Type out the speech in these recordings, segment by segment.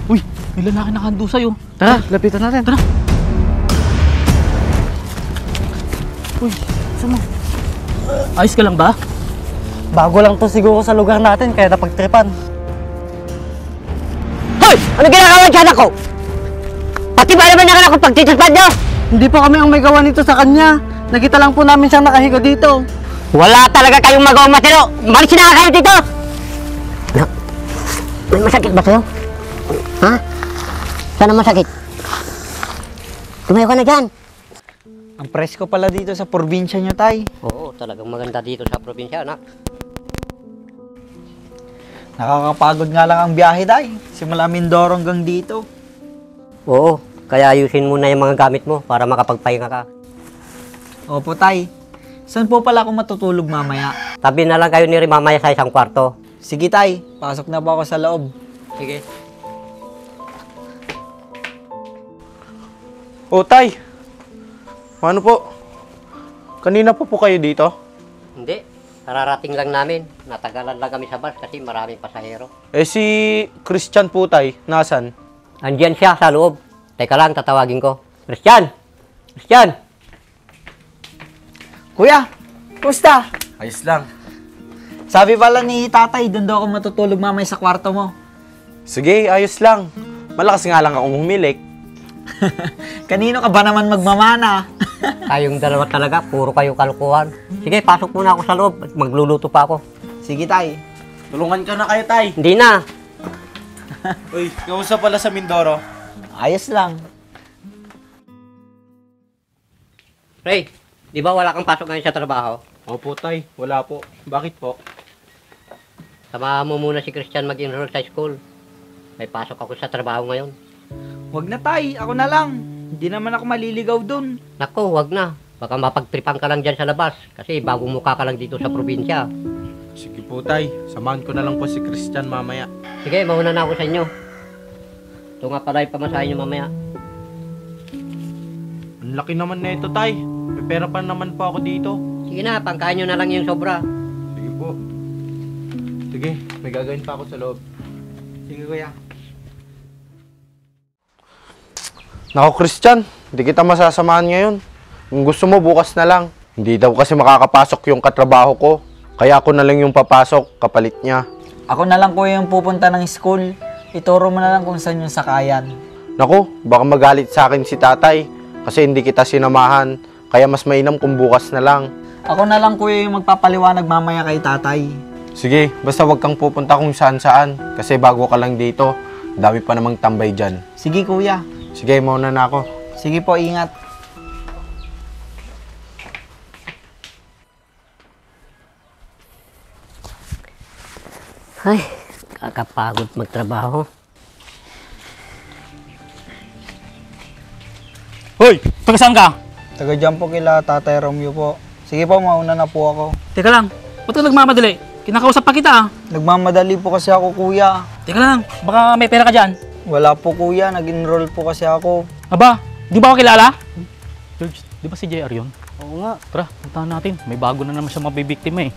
Uy, may lalaki nakahando sa'yo. Tara, lapitan natin. Tara. Uy, saan mo? Ayos ka lang ba? Bago lang to siguro sa lugar natin, kaya napagtripan. Hoy! Ano ginagawa dyan ako? Pati ba naman naman ako pagtitripan nyo? Hindi po kami ang may gawa nito sa kanya. Nakita lang po namin siyang nakahiga dito. Wala talaga kayong magawang matino! Malis na kayo dito! May masakit ba sa'yo? Ha? Saan ang masakit? Tumayo ka na dyan! Ang presko pala dito sa probinsya niyo, tay. Oo, talagang maganda dito sa probinsya, anak. Nakakapagod nga lang ang biyahe, tay. Simula Mindoro hanggang dito. Oo, kaya ayusin mo na yung mga gamit mo para makapagpahinga ka. Opo, tay. Saan po pala ako matutulog mamaya? Tabi na lang kayo ni Rin mamaya sa isang kwarto. Sige, tay. Pasok na po ako sa loob. Sige. O, tay. Ano po? Kanina po kayo dito? Hindi, kararating lang namin. Natagalan lang kami sa bus kasi maraming pasahero. Eh, si Christian po, tay. Nasaan? Andiyan siya sa loob. Teka lang, tatawagin ko. Christian! Christian! Kuya, kumusta? Ayos lang. Sabi pala ni tatay, doon daw ako matutulog mamaya sa kwarto mo. Sige, ayos lang. Malakas nga lang akong humilik. Kanino ka ba naman magmamana? Kayong dalawa talaga, puro kayo kalukuhan. Sige, pasok muna ako sa loob. Magluluto pa ako. Sige, tay. Tulungan ka na kayo, tay. Hindi na. Uy, kamusta pala sa Mindoro? Ayos lang. Ray, di ba wala kang pasok ngayon sa trabaho? Opo, tay. Wala po. Bakit po? Samahan mo muna si Christian mag-enroll sa school. May pasok ako sa trabaho ngayon. Wag na, tay. Ako na lang. Hindi naman ako maliligaw dun. Nako, wag na. Baka mapagtripan ka lang dyan sa labas. Kasi bagong mukha ka lang dito sa probinsya. Sige po, tay. Samahan ko na lang po si Christian mamaya. Sige, mauna na ako sa inyo. Ito nga pala yung pamasahin nyo mamaya. Ang laki naman na ito, tay. May pera pa naman po ako dito. Sige na, pangkain nyo na lang yung sobra. Sige po. Sige, may gagawin pa ako sa loob. Sige, kuya. Nako, Christian. Hindi kita masasamahan ngayon. Kung gusto mo, bukas na lang. Hindi daw kasi makakapasok yung katrabaho ko. Kaya ako na lang yung papasok, kapalit niya. Ako na lang, kuya, yung pupunta ng school. Ituro mo na lang kung saan yung sakayan. Naku, baka magalit sa akin si tatay. Kasi hindi kita sinamahan. Kaya mas mainam kung bukas na lang. Ako na lang, kuya, yung magpapaliwanag mamaya kay tatay. Sige, basta wag kang pupunta kung saan-saan. Kasi bago ka lang dito, dami pa namang tambay dyan. Sige, kuya. Sige, mauna na ako. Sige po, ingat. Ay, kakapagod magtrabaho. Hoy, taga saan ka? Taga dyan po kila Tatay Romeo po. Sige po, mauna na po ako. Teka lang, ba't ka nagmamadali? Kinakausap pa kita ah. Nagmamadali po kasi ako, kuya. Teka lang, baka may pera ka dyan. Wala po, kuya. Nag-enroll po kasi ako. Aba, di ba ako kilala? George, di ba si JR yun? Oo nga. Tara, puntahan natin. May bago na naman siya mabibiktima eh.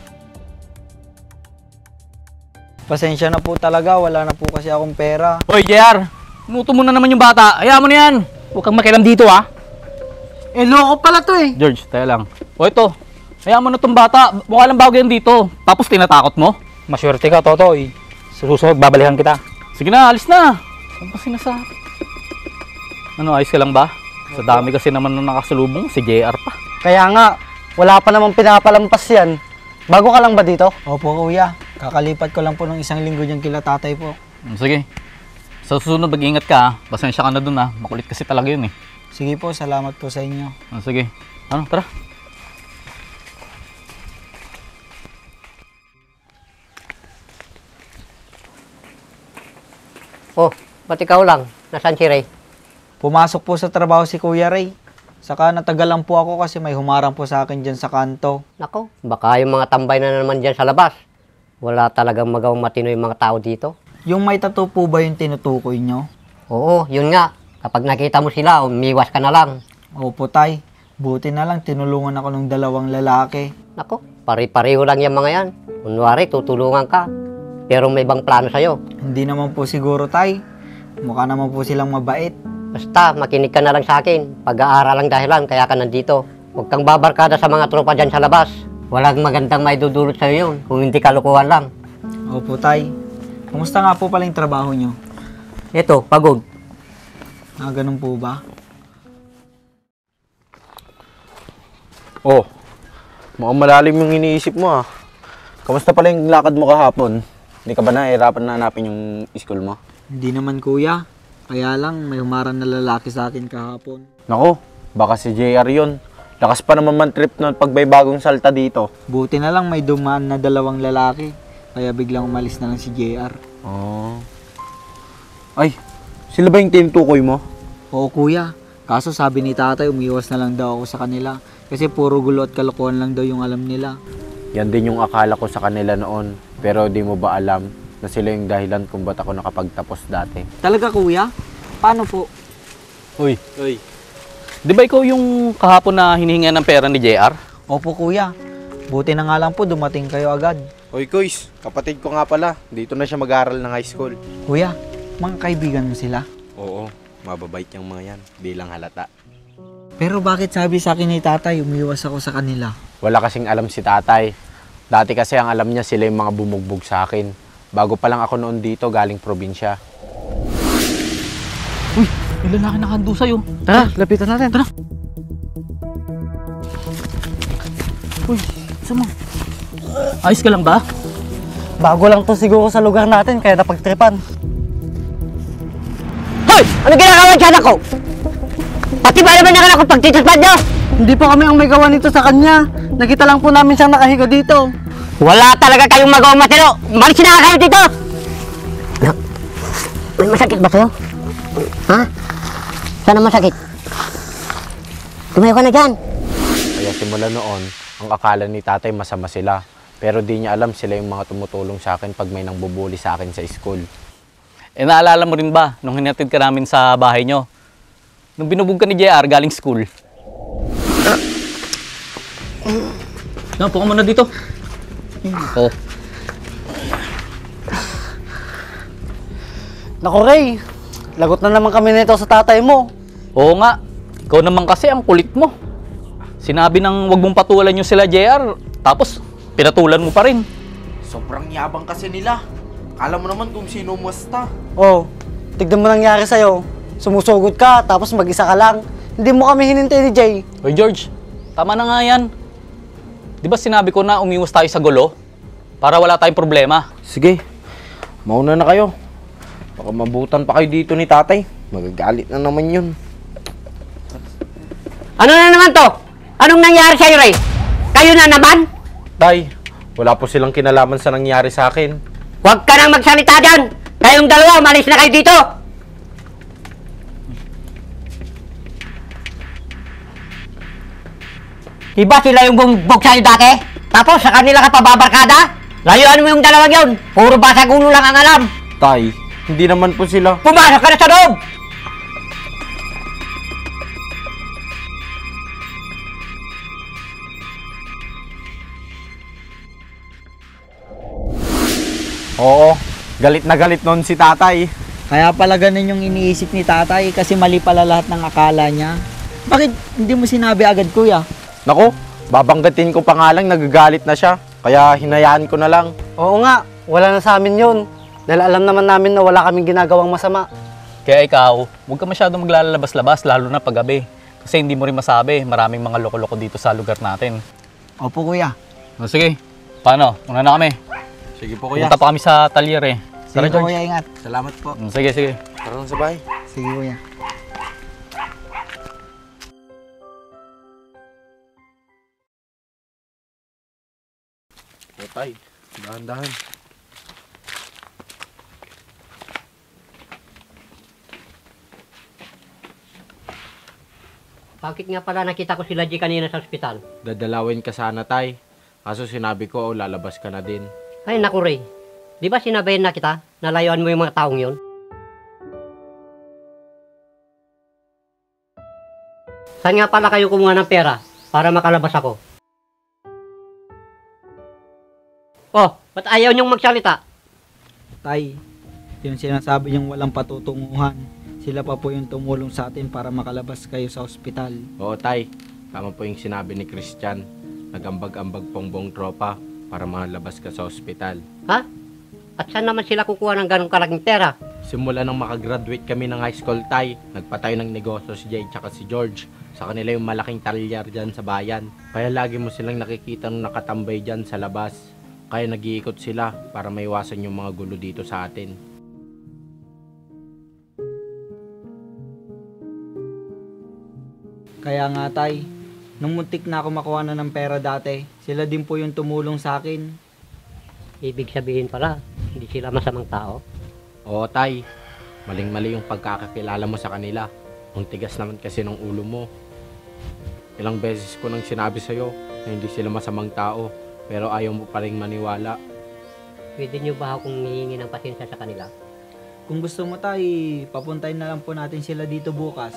Pasensya na po talaga. Wala na po kasi akong pera. Hoy, JR! Nuto mo na naman yung bata. Hayaan mo na yan. Huwag kang makialam dito ah. Eh, loko pala to eh. George, tayo lang. O ito, hayaan mo na itong bata. Mukha lang bago yan dito. Tapos tinatakot mo? Maswerte ka, Totoy. Sa susunod, babalikan kita. Sige na, alis na. Saan pa sinasabi? Ano, ayos ka lang ba? Sa dami kasi naman nung nakasalubong, si JR pa. Kaya nga, wala pa namang pinapalampas yan. Bago ka lang ba dito? Opo, kuya. Kakalipat ko lang po ng isang linggo dyan kila tatay po. Sige. Sa susunod, mag-ingat ka ha. Pasensya ka na dun ha. Makulit kasi talaga yun eh. Sige po, salamat po sa inyo. Sige. Ano, tara. Oh, ba't ikaw lang? Nasaan si Ray? Pumasok po sa trabaho si Kuya Ray. Saka natagalan po ako kasi may humarang po sa akin dyan sa kanto. Nako, baka yung mga tambay na naman dyan sa labas. Wala talagang magawang matino yung mga tao dito. Yung may tattoo po ba yung tinutukoy nyo? Oo, yun nga. Kapag nakita mo sila, umiwas ka na lang. Opo, tay. Buti na lang tinulungan ako ng dalawang lalaki. Nako, pare-pareho lang yung mga yan. Kunwari, tutulungan ka. Pero may ibang plano sa'yo. Hindi naman po siguro, tay. Mukha naman po silang mabait. Basta, makinig ka na lang sa akin. Pag-aaral lang dahilan, kaya ka nandito. Huwag kang babarkada sa mga tropa dyan sa labas. Walang magandang maidudulot sa'yo yun, kung hindi kalukuhan lang. Opo, Tay. Kumusta nga po pala yung trabaho nyo? Ito, pagod. Ganun po ba? Oh, mukhang malalim yung iniisip mo ah. Kamusta pala yung lakad mo kahapon? Hindi ka ba nahihirapan na hanapin yung school mo? Hindi naman, kuya. Kaya lang, may humarang na lalaki sa akin kahapon. Nako, baka si JR yun. Lakas pa naman man trip nun pag may bagong salta dito. Buti na lang may dumaan na dalawang lalaki. Kaya biglang umalis na lang si JR. Oh. Ay, sila ba yung tinutukoy mo? Oo, kuya. Kaso sabi ni tatay, umiwas na lang daw ako sa kanila. Kasi puro gulo at kalokohan lang daw yung alam nila. Yan din yung akala ko sa kanila noon. Pero di mo ba alam na sila yung dahilan kung ba't ako nakapagtapos dati? Talaga, kuya? Paano po? Uy, di ba ikaw yung kahapon na hinihinga ng pera ni JR? Opo, kuya. Buti na nga lang po dumating kayo agad. Hoy Koys, kapatid ko nga pala. Dito na siya mag-aaral ng high school. Kuya, mga kaibigan mo sila? Oo, mababait yung mga yan. Di lang halata. Pero bakit sabi sa akin ni tatay, umiwas ako sa kanila? Wala kasing alam si tatay. Dati kasi ang alam niya sila yung mga bumugbog sa akin. Bago pa lang ako noon dito, galing probinsya. Uy, may lalaki nakahando sa'yo. Tara, lapitan natin. Tara. Uy, sama. Ayos ka lang ba? Bago lang to siguro sa lugar natin, kaya napagtripan. Hoy! Ano ginagawa dyan ako? Pati ba naman nakalak ko pagtitispan nyo? Hindi po kami ang may gawa nito sa kanya. Nakita lang po namin siyang nakahiga dito. Wala talaga kayong magawang matino. Malis na kayo dito! Anak, may masakit ba sa'yo? Ha? Saan ang masakit? Tumayo ka na dyan. Kaya simula noon, ang akala ni tatay masama sila. Pero di niya alam sila yung mga tumutulong sa akin pag may nangbubuli sa akin sa school. Eh, naalala mo rin ba nung hinatid ka namin sa bahay nyo? Nung binubog ka ni JR galing school. No, puka muna dito. Oh. Naku, Ray. Lagot na naman kami nito sa tatay mo. Oo nga. Ikaw naman kasi ang kulit mo. Sinabi nang wag mong patulan yung sila JR, tapos pinatulan mo pa rin. Sobrang yabang kasi nila. Kala mo naman kung sino musta. Oh, tignan mo nangyari sa'yo. Sumusugod ka, tapos mag-isa ka lang. Hindi mo kami hinintay ni Jay. Hoy George, tama na nga yan. Di ba sinabi ko na umiwas tayo sa gulo? Para wala tayong problema. Sige, mauna na kayo. Baka mabutan pa kayo dito ni tatay. Magagalit na naman yun. Ano na naman to? Anong nangyari sa'yo, Ray? Kayo na naman? Tay, wala po silang kinalaman sa nangyari sa akin. Huwag ka nang magsalita dyan! Kayong dalawa, malis na kayo dito! Diba sila yung bumbog sa'yo dati? Tapos sa kanila ka pababarkada? Layuan mo yung dalawang yun! Puro basag ulo lang ang alam! Tay, hindi naman po sila. Pumasok ka na sa loob! Oo, galit na galit noon si tatay. Kaya pala ganun yung iniisip ni tatay kasi mali pala lahat ng akala niya. Bakit hindi mo sinabi agad, kuya? Nako, babanggatin ko pa nga lang, nagagalit na siya. Kaya hinayaan ko na lang. Oo nga, wala na sa amin yun. Dahil alam naman namin na wala kaming ginagawang masama. Kaya ikaw, huwag ka masyadong maglalabas-labas, lalo na paggabi. Kasi hindi mo rin masabi, maraming mga loko-loko dito sa lugar natin. Opo, kuya. O sige, paano? Una na kami. Sige po Punta pa kami sa talyer eh. Sige Tara, po, George. kuya, ingat. Salamat po. Sige, sige. Tara na sa bahay. Sige, kuya. O tay, dahan-dahan. Bakit nga pala nakita ko sila G kanina sa ospital? Dadalawin ka sana tay. Kaso sinabi ko, lalabas ka na din. Ay naku Ray, di ba sinabayan na kita na layuan mo yung mga taong yun? Saan nga pala kayo kumuha ng pera para makalabas ako? Oh, ba't ayaw niyong magsalita? Tay, Yung sinasabi niyang walang patutunguhan, sila pa po yung tumulong sa atin para makalabas kayo sa ospital. Oo, tay. Tama po yung sinabi ni Christian. Nagambag-ambag pong buong tropa para malabas ka sa ospital. Ha? At saan naman sila kukuha ng ganong kalaking pera? Simula nang makagraduate kami ng high school, tay, nagpatayo ng negosyo si Jay at si George. Sa kanila yung malaking talyar dyan sa bayan. Kaya lagi mo silang nakikita nung nakatambay dyan sa labas. Kaya nag-iikot sila para maiwasan yung mga gulo dito sa atin. Kaya nga tay, nung muntik na ako makuha na ng pera dati, sila din po yung tumulong sa akin. Ibig sabihin pala, hindi sila masamang tao. Oo, tay. Maling-mali yung pagkakakilala mo sa kanila. Ang tigas naman kasi ng ulo mo. Ilang beses ko nang sinabi sa'yo na hindi sila masamang tao, pero ayaw mo pa rin maniwala. Pwede nyo ba akong hihingi ng pasensya sa kanila? Kung gusto mo tay, papuntahin na lang po natin sila dito bukas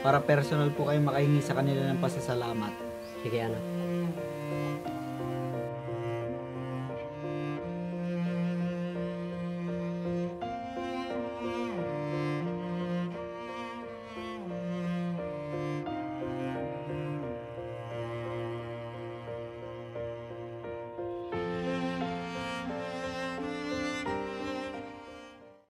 para personal po kayo makahingi sa kanila ng pasasalamat. Sige anak.